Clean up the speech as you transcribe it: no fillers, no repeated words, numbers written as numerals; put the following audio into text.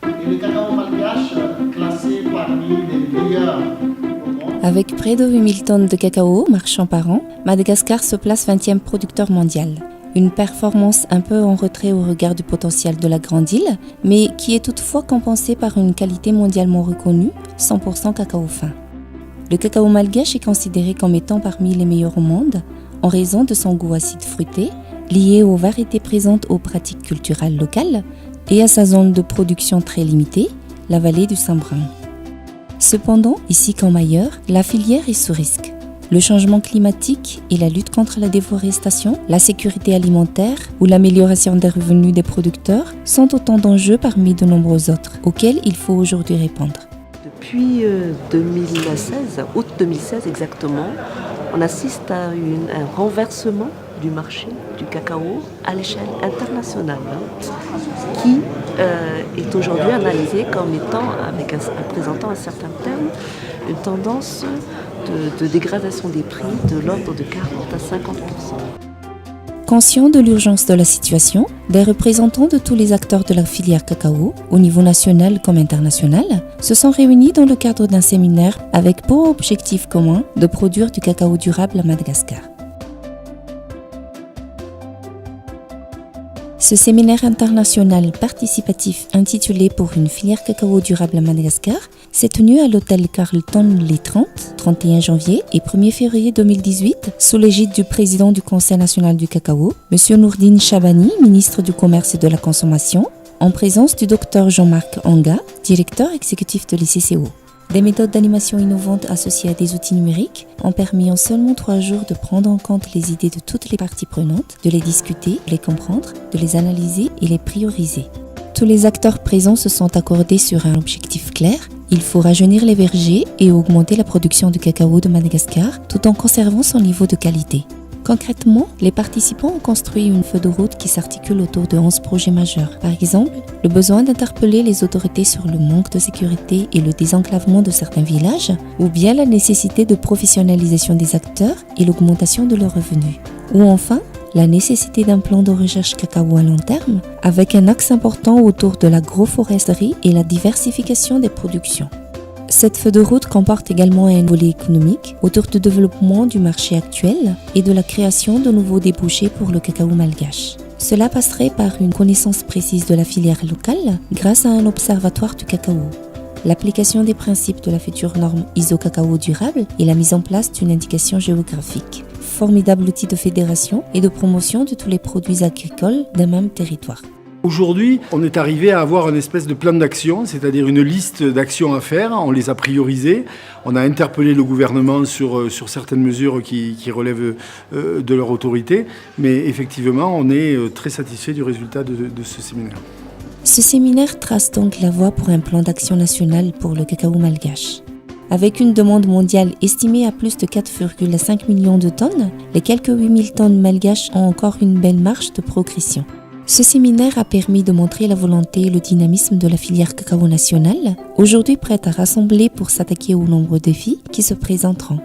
Et le cacao malgache, classé parmi les meilleurs au monde. Avec près de 8000 tonnes de cacao marchand par an, Madagascar se place 20e producteur mondial. Une performance un peu en retrait au regard du potentiel de la grande île, mais qui est toutefois compensée par une qualité mondialement reconnue, 100% cacao fin. Le cacao malgache est considéré comme étant parmi les meilleurs au monde, en raison de son goût acide fruité, lié aux variétés présentes aux pratiques culturelles locales et à sa zone de production très limitée, la vallée du Saint-Brun. Cependant, ici comme ailleurs, la filière est sous risque. Le changement climatique et la lutte contre la déforestation, la sécurité alimentaire ou l'amélioration des revenus des producteurs sont autant d'enjeux parmi de nombreux autres auxquels il faut aujourd'hui répondre. Depuis 2016, août 2016 exactement, on assiste à un renversement du marché du cacao à l'échelle internationale, qui est aujourd'hui analysé comme étant, présentant un certain terme, une tendance de dégradation des prix de l'ordre de 40 à 50%. Conscients de l'urgence de la situation, des représentants de tous les acteurs de la filière cacao, au niveau national comme international, se sont réunis dans le cadre d'un séminaire avec pour objectif commun de produire du cacao durable à Madagascar. Ce séminaire international participatif intitulé « Pour une filière cacao durable à Madagascar » s'est tenu à l'hôtel Carlton les 30, 31 janvier et 1er février 2018 sous l'égide du président du Conseil national du cacao, M. Nourdine Chabani, ministre du Commerce et de la Consommation, en présence du Dr Jean-Marc Anga, directeur exécutif de l'ICCO. Des méthodes d'animation innovantes associées à des outils numériques ont permis en seulement 3 jours de prendre en compte les idées de toutes les parties prenantes, de les discuter, de les comprendre, de les analyser et les prioriser. Tous les acteurs présents se sont accordés sur un objectif clair. Il faut rajeunir les vergers et augmenter la production de cacao de Madagascar tout en conservant son niveau de qualité. Concrètement, les participants ont construit une feuille de route qui s'articule autour de 11 projets majeurs. Par exemple, le besoin d'interpeller les autorités sur le manque de sécurité et le désenclavement de certains villages, ou bien la nécessité de professionnalisation des acteurs et l'augmentation de leurs revenus. Ou enfin, la nécessité d'un plan de recherche cacao à long terme, avec un axe important autour de l'agroforesterie et la diversification des productions. Cette feuille de route comporte également un volet économique autour du développement du marché actuel et de la création de nouveaux débouchés pour le cacao malgache. Cela passerait par une connaissance précise de la filière locale grâce à un observatoire du cacao, l'application des principes de la future norme ISO cacao durable et la mise en place d'une indication géographique. Formidable outil de fédération et de promotion de tous les produits agricoles d'un même territoire. Aujourd'hui, on est arrivé à avoir une espèce de plan d'action, c'est-à-dire une liste d'actions à faire. On les a priorisées. On a interpellé le gouvernement sur certaines mesures qui relèvent de leur autorité. Mais effectivement, on est très satisfait du résultat de ce séminaire. Ce séminaire trace donc la voie pour un plan d'action national pour le cacao malgache. Avec une demande mondiale estimée à plus de 4,5 millions de tonnes, les quelques 8000 tonnes malgaches ont encore une belle marge de progression. Ce séminaire a permis de montrer la volonté et le dynamisme de la filière cacao nationale, aujourd'hui prête à rassembler pour s'attaquer aux nombreux défis qui se présenteront.